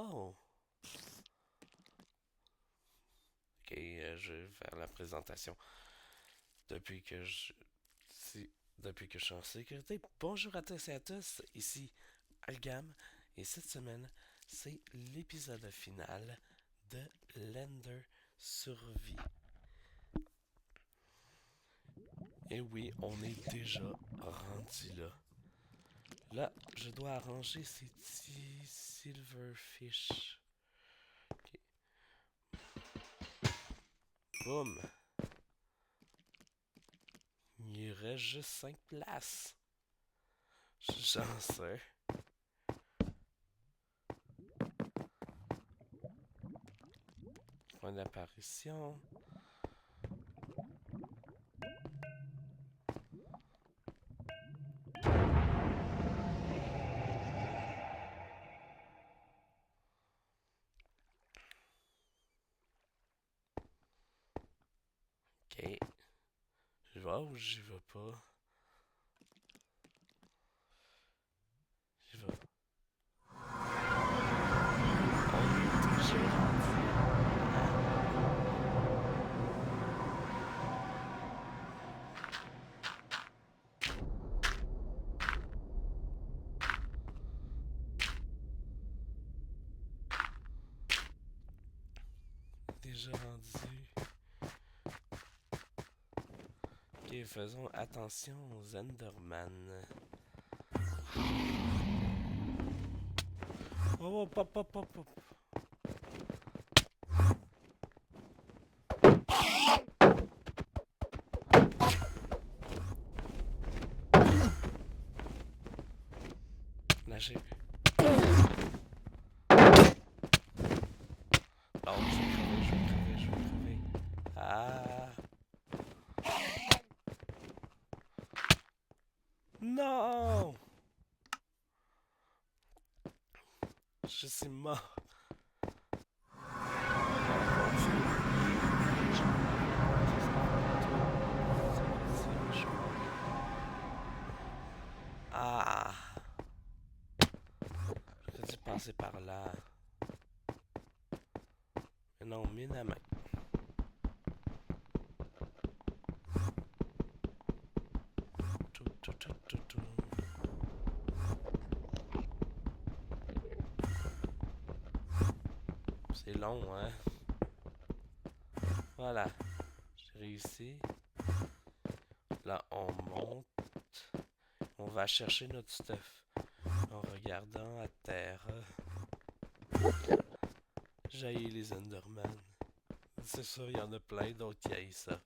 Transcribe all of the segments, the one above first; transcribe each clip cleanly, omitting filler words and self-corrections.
Oh! Ok, je vais faire la présentation. Depuis que je... Depuis que je suis en sécurité. Bonjour à tous et à tous, ici Algam. Et cette semaine, c'est l'épisode final de Lender Survie. Et oui, on est déjà rendu là. Là, je dois arranger ces petits silverfish. Ok. Boum! Il reste juste 5 places. Je suis chanceux. Point d'apparition. Ok. Je vais ou j'y vais pas? J'y vais. On est déjà rendu. Déjà rendu. Ok, faisons attention aux Enderman. Oh, pop, pop, pop, pop. Là, j'ai vu. Oh, je vais crever, je vais crever, je vais crever. Ah! Non! Je suis mort. Ah! J'aurais dû passer par là. Mais non, mine à main. C'est long, hein? Voilà. J'ai réussi. Là, on monte. On va chercher notre stuff. En regardant à terre. J'haïs les Enderman. C'est sûr, il y en a plein d'autres qui haïssent ça.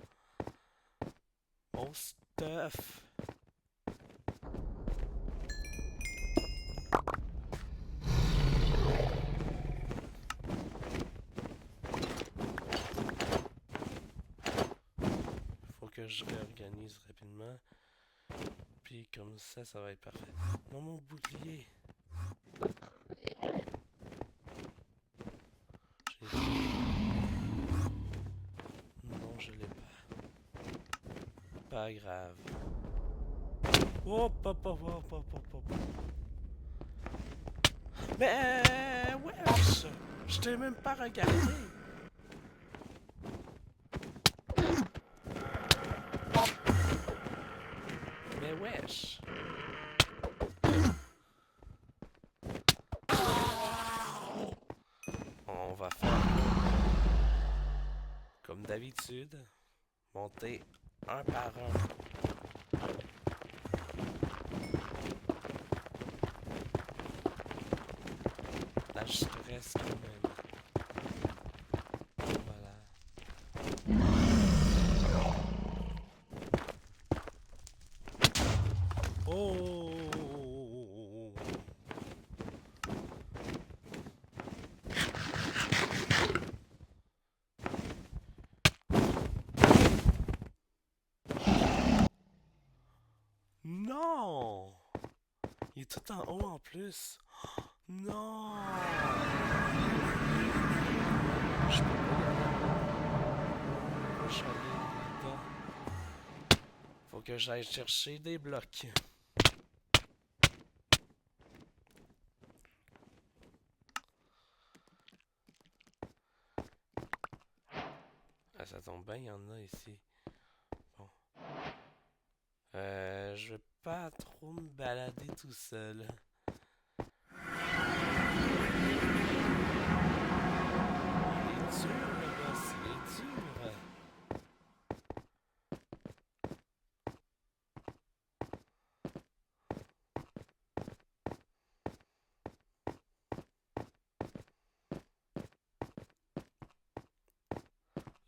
Mon stuff! Faut que je réorganise rapidement. Puis comme ça va être parfait. Non, mon bouclier! Non, je l'ai pas. Pas grave. Hop, hop, hop, hop, hop, hop, hop. Mais wesh! Je t'ai même pas regardé! Mais wesh! On va faire comme d'habitude. Monter un par un. Là, je stresse quand même. Voilà. Oh! tout en haut en plus. Non! Je peux pas y aller. Faut que je sois allé là-dedans. Faut que j'aille chercher des blocs. Ah, ça tombe bien, il y en a ici. Bon. Je vais pas trop me balader tout seul. Il est dur, le boss, il est dur.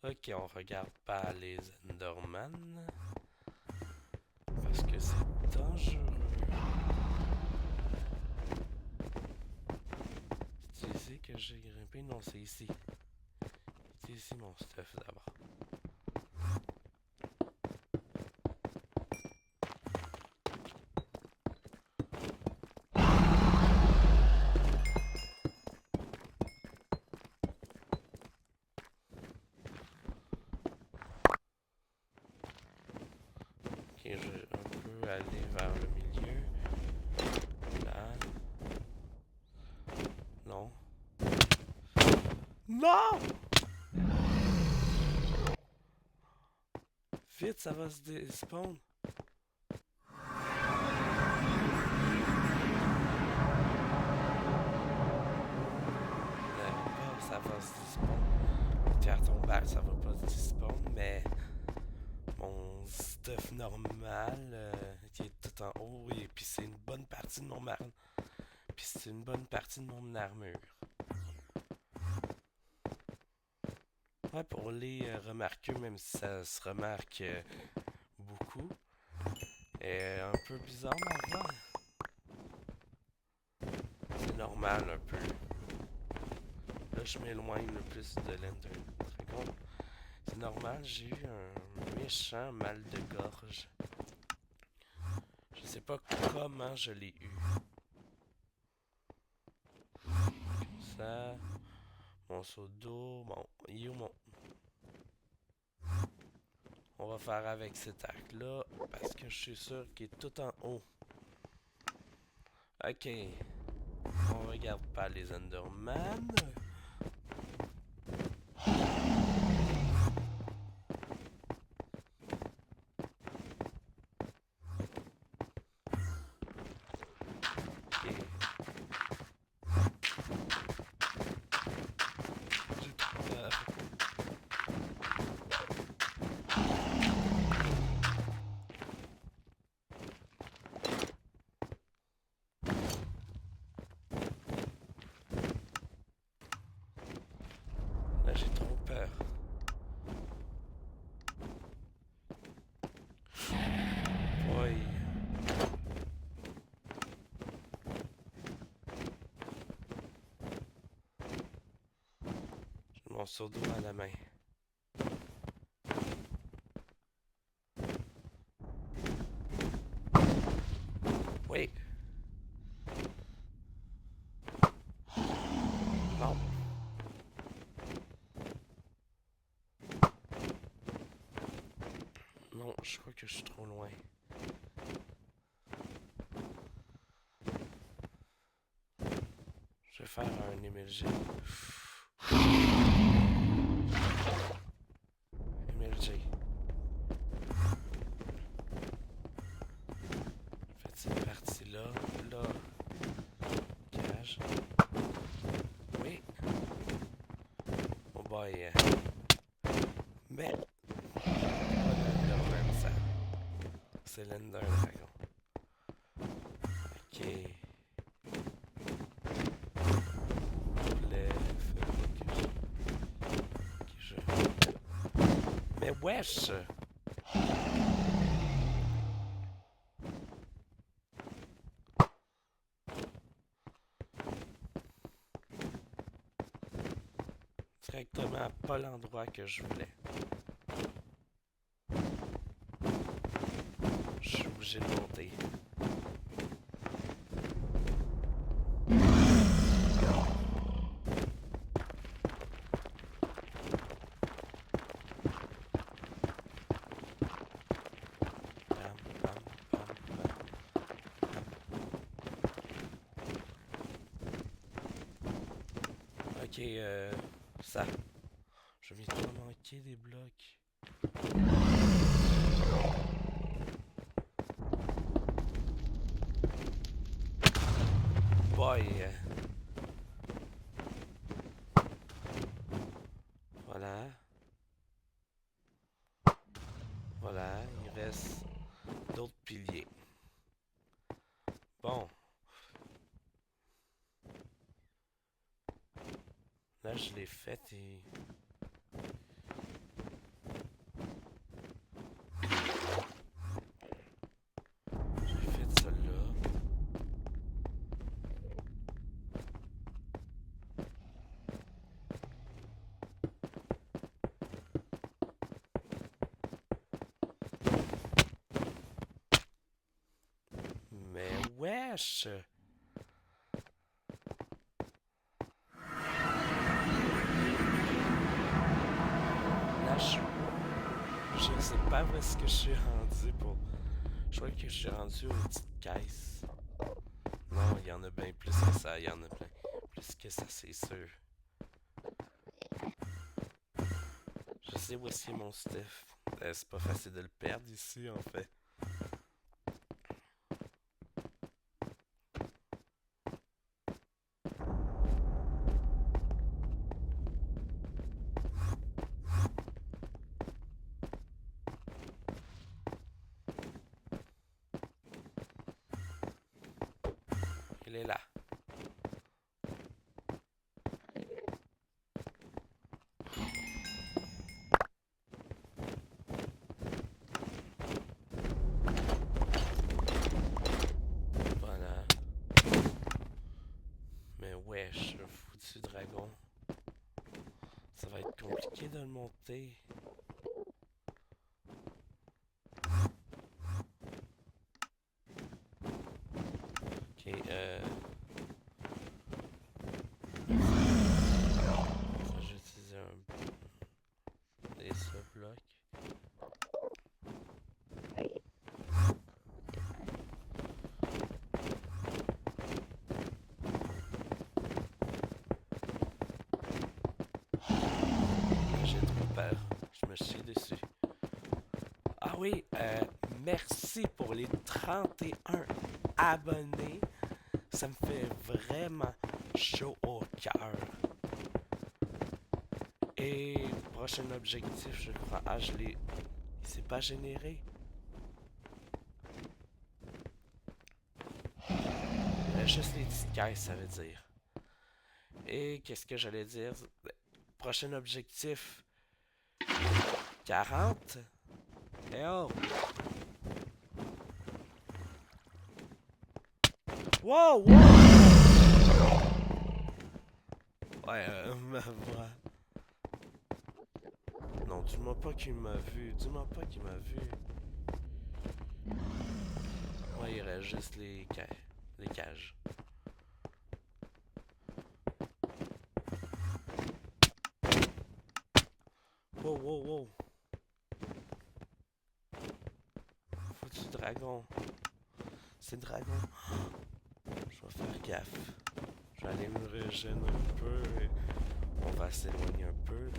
Ok, on regarde pas les Enderman. Parce que c'est dangereux. C'est ici que j'ai grimpé? Non, c'est ici. C'est ici mon stuff d'abord. Ok, je peux aller vers le milieu. Là. Non. Non! Vite, ça va se despawn. Pas, ça va se despawn. Puis à ton bac, ça va pas se despawn, mais mon stuff normal qui est tout en haut, et puis c'est une bonne partie de mon arme. Puis c'est une bonne partie de mon armure. Ouais, pour les remarqueux, même si ça se remarque beaucoup. Et un peu bizarre ma voix. C'est normal un peu. Là, je m'éloigne le plus de l'Ender Dragon. C'est normal, j'ai eu un méchant mal de gorge. Je sais pas comment je l'ai eu. Comme ça. Mon seau d'eau. Bon, il est où mon... On va faire avec cet arc-là, parce que je suis sûr qu'il est tout en haut. Ok. On regarde pas les Enderman. Ok. J'ai trop peur. Là, j'ai trop peur. Oui. J'ai mon seau d'eau à la main. Oui. Bon. Non, je crois que je suis trop loin. Je vais faire un MLG. MLG. Faites cette partie-là. Là. Cage. Oui. Oh boy. Mais. L'Enderman, ça. C'est l'Ender Dragon. Ok. Mais wesh! Directement pas l'endroit que je voulais. Je suis obligé de monter. Ok, ça. Je viens de manquer des blocs. Boy. Voilà. Voilà, il reste d'autres piliers. Bon, là je l'ai fait et... J'ai fait ça là. Mais wesh! Là je sais pas où est-ce que je suis rendu pour... Je crois que je suis rendu aux petites caisses. Non, il y en a bien plus que ça, il y en a plein plus que ça, c'est sûr. Je sais où est-ce qu'il est mon stuff. C'est pas facile de le perdre ici en fait. Il est là. Voilà. Mais wesh, un foutu dragon. Ça va être compliqué de le monter. Ok, ça, j'ai utilisé des sub-blocs. J'ai trop peur. Je me chie dessus. Ah oui, merci pour les 31 abonnés. Ça me fait vraiment chaud au cœur. Et prochain objectif, je crois. Ah, je l'ai. Il s'est pas généré. Juste les petites caisses, ça veut dire. Et qu'est-ce que j'allais dire? Prochain objectif 40. Eh oh! Wow! Wow! Ouais, ma voix. Non, dis-moi pas qu'il m'a vu. Dis-moi pas qu'il m'a vu. Ouais, il reste juste les cages. Wow, wow, wow. Foutu dragon. C'est dragon. Je vais faire gaffe. Je vais aller me régénérer un peu. Et on va s'éloigner un peu.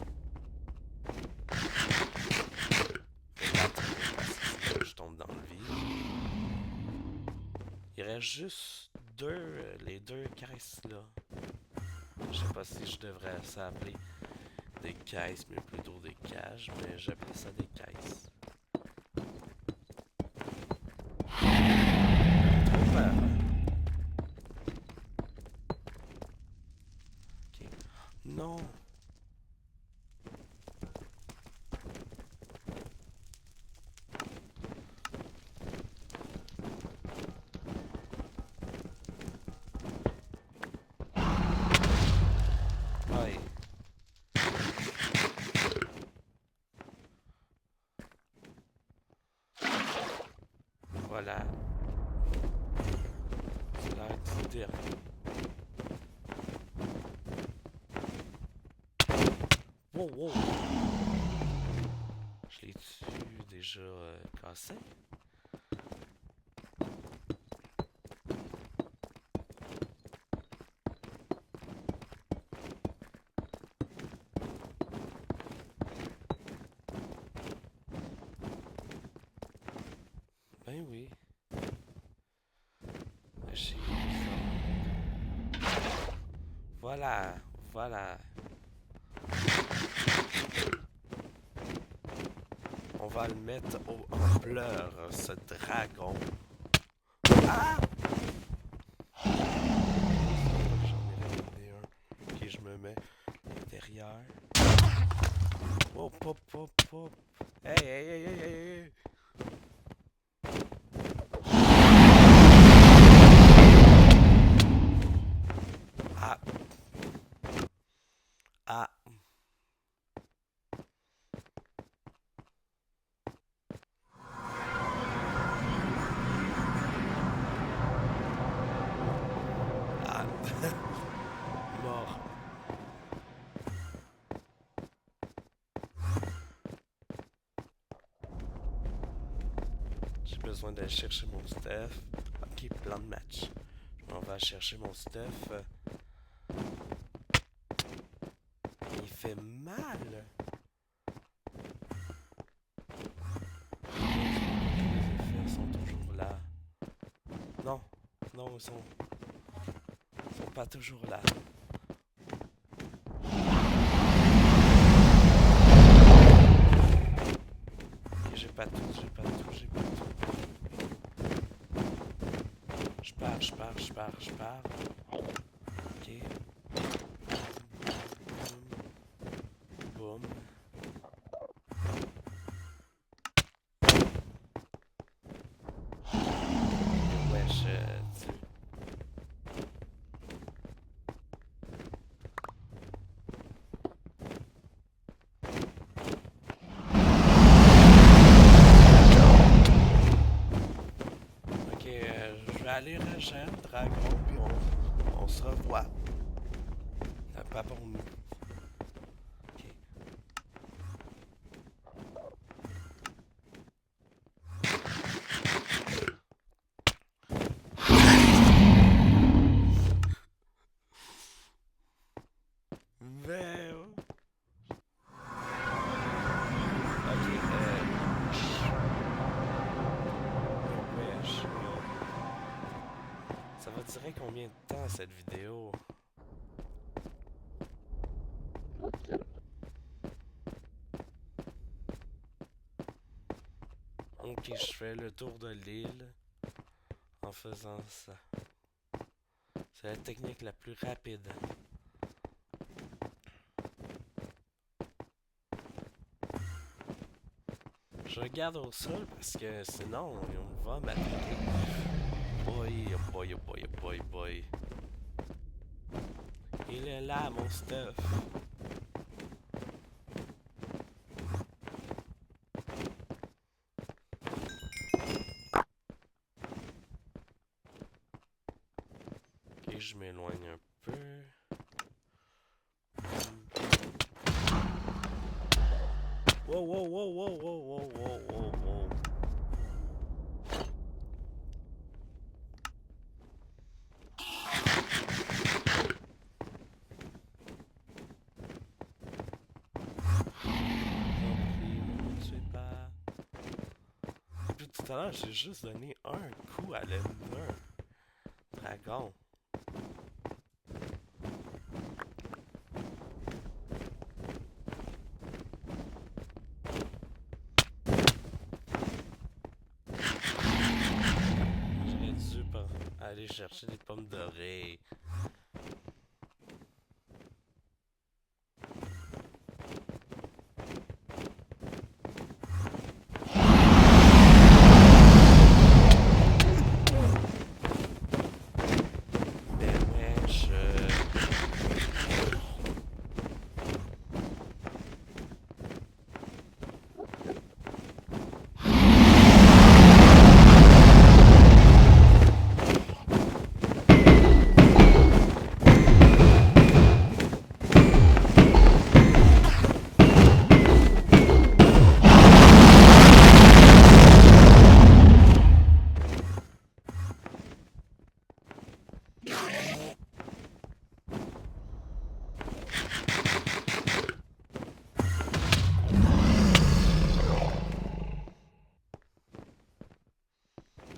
Je tombe dans le vide. Il reste juste les deux caisses là. Je sais pas si je devrais s'appeler des caisses, mais plutôt des cages, mais j'appelle ça des caisses. Trop peur. Ok. Non. Ouais. Voilà. C'est l'heure du dernier. Wow, wow. Je l'ai-tu déjà cassé? Voilà, voilà. On va le mettre en pleurs, ce dragon. Ah! J'en ai ramené un. Ok, je me mets derrière. Hop, hop, hop, hop. Hey, hey, hey, hey, hey, hey. Ah, ah. Ah. Mort. J'ai besoin d'aller chercher mon stuff. Ok, plan de match. Je m'en vais chercher mon stuff. Il fait mal. Les effets sont toujours là. Non, non, ils sont pas toujours là. Ok, j'ai pas tout, j'ai pas tout, j'ai pas tout. Je pars, je pars, je pars, je pars. Ok. Boum. Boum. Wesh, tu... Ok, je vais aller rejoindre le dragon, puis on se revoit. Pas pour nous. Ok. Ben, ok, wesh, ça va durer combien de temps cette vidéo? Ok, je fais le tour de l'île en faisant ça. C'est la technique la plus rapide. Je regarde au sol parce que sinon on va m'attaquer. Boy, oh boy, oh boy, oh boy, boy. Il est là, mon stuff. Ok, je m'éloigne un peu. Wow, wow, wow, wow, wow, wow, wow, wow, wow. Ne me tuez pas. Depuis tout à l'heure, j'ai juste donné un coup à l'ennemi. Dragon. J'aurais dû aller chercher des pommes dorées. Ben wesh.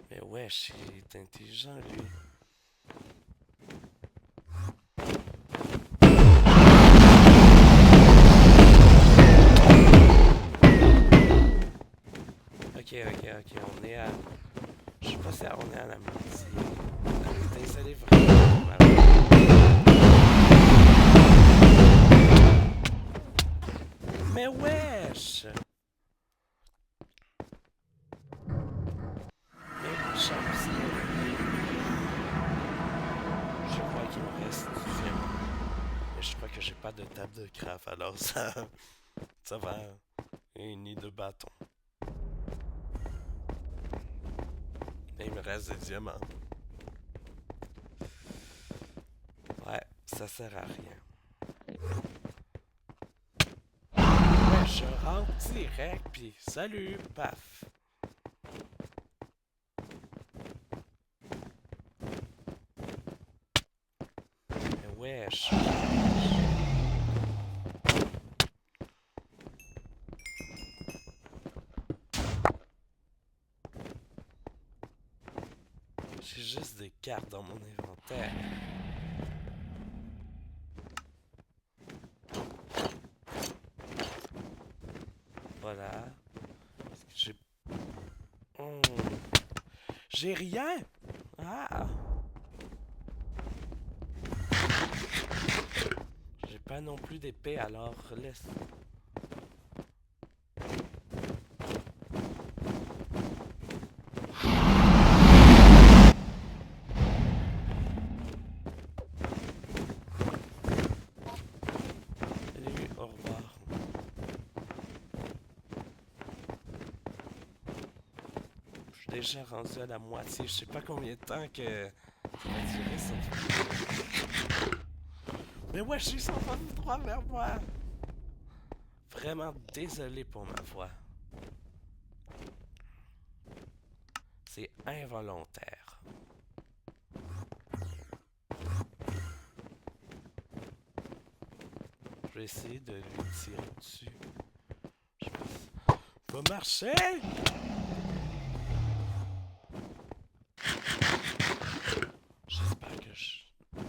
Mais wesh, il est intelligent lui. ok, on est à... Je sais pas si on est à la moitié. Désolé vraiment. Mais wesh! Mais une chance. Je crois qu'il me reste du film. Mais je crois que j'ai pas de table de craft, alors ça va. Et ni de bâton. Et il me reste des diamants. Ouais, ça sert à rien. Ouais, je rentre direct, puis salut, paf. Mais wesh. J'ai juste des cartes dans mon inventaire. Voilà. J'ai... Hmm. J'ai rien! Ah! J'ai pas non plus d'épée, alors laisse. Salut, au revoir. Je suis déjà rendu à la moitié. Je sais pas combien de temps que ça va durer cette vidéo. Mais ouais, ils sont pas droit vers moi. Vraiment désolé pour ma voix. C'est involontaire. Je vais essayer de lui tirer dessus. Je pense. Va marcher! J'espère que je... Oh,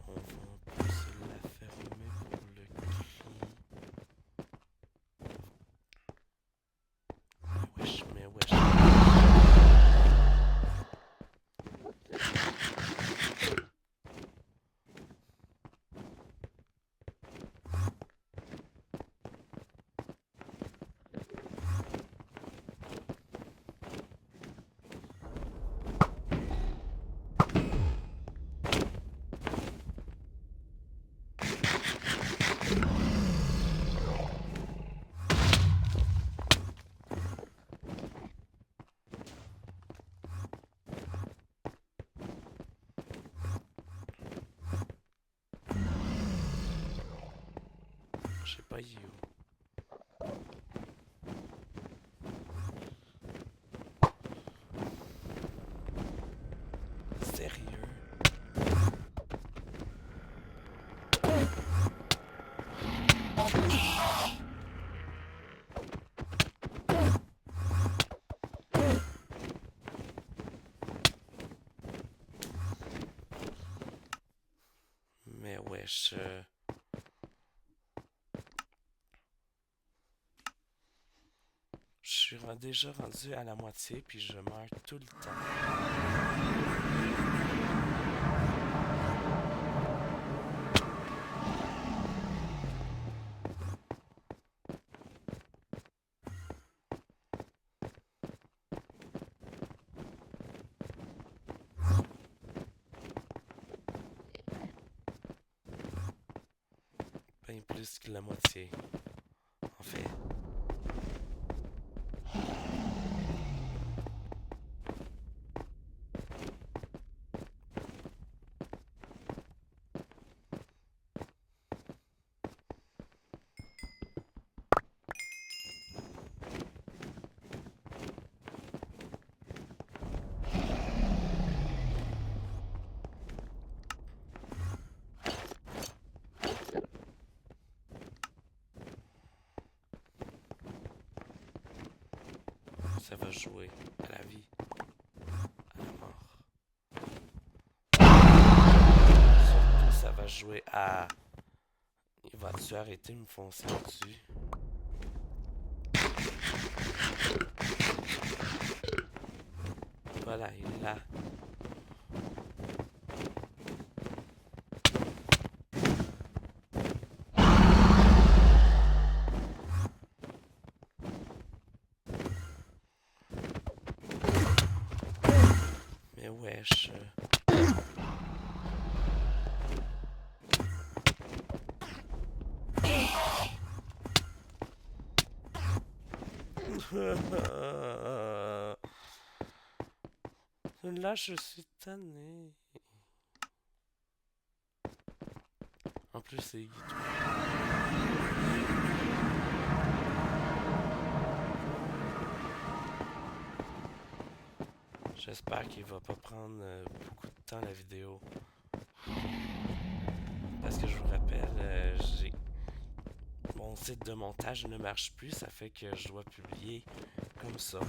on va un peu se la fermer pour le cri. Mais wesh. Je sais pas, il est où. Sérieux? Mais wesh. Je suis déjà rendu à la moitié, puis je meurs tout le temps. Bien plus que la moitié. En fait. Ça va jouer à la vie, à la mort. Surtout, ça va jouer à vas-tu arrêter de me foncer dessus? Voilà, il est là. Mais wesh. Là, je suis tanné. En plus, c'est Guido. J'espère qu'il va pas prendre beaucoup de temps la vidéo. Parce que je vous rappelle, mon site de montage ne marche plus, ça fait que je dois publier comme ça.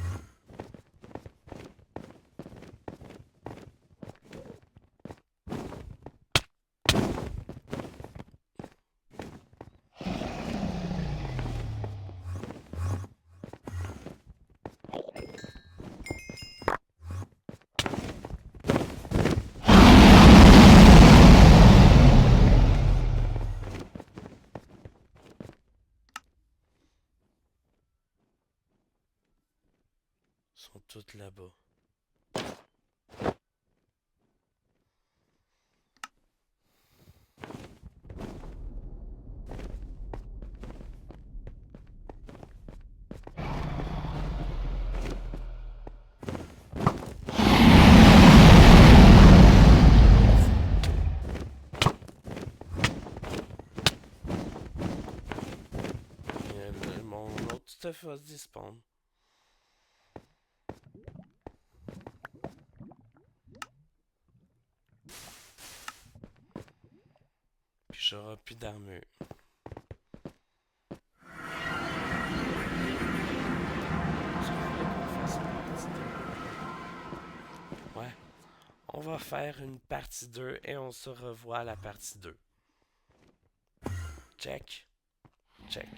Ils sont tous là-bas. Et mon autre stuff va se despawn. Puis j'aurai plus d'armure. Ouais. On va faire une partie 2 et on se revoit à la partie 2. Check. Check.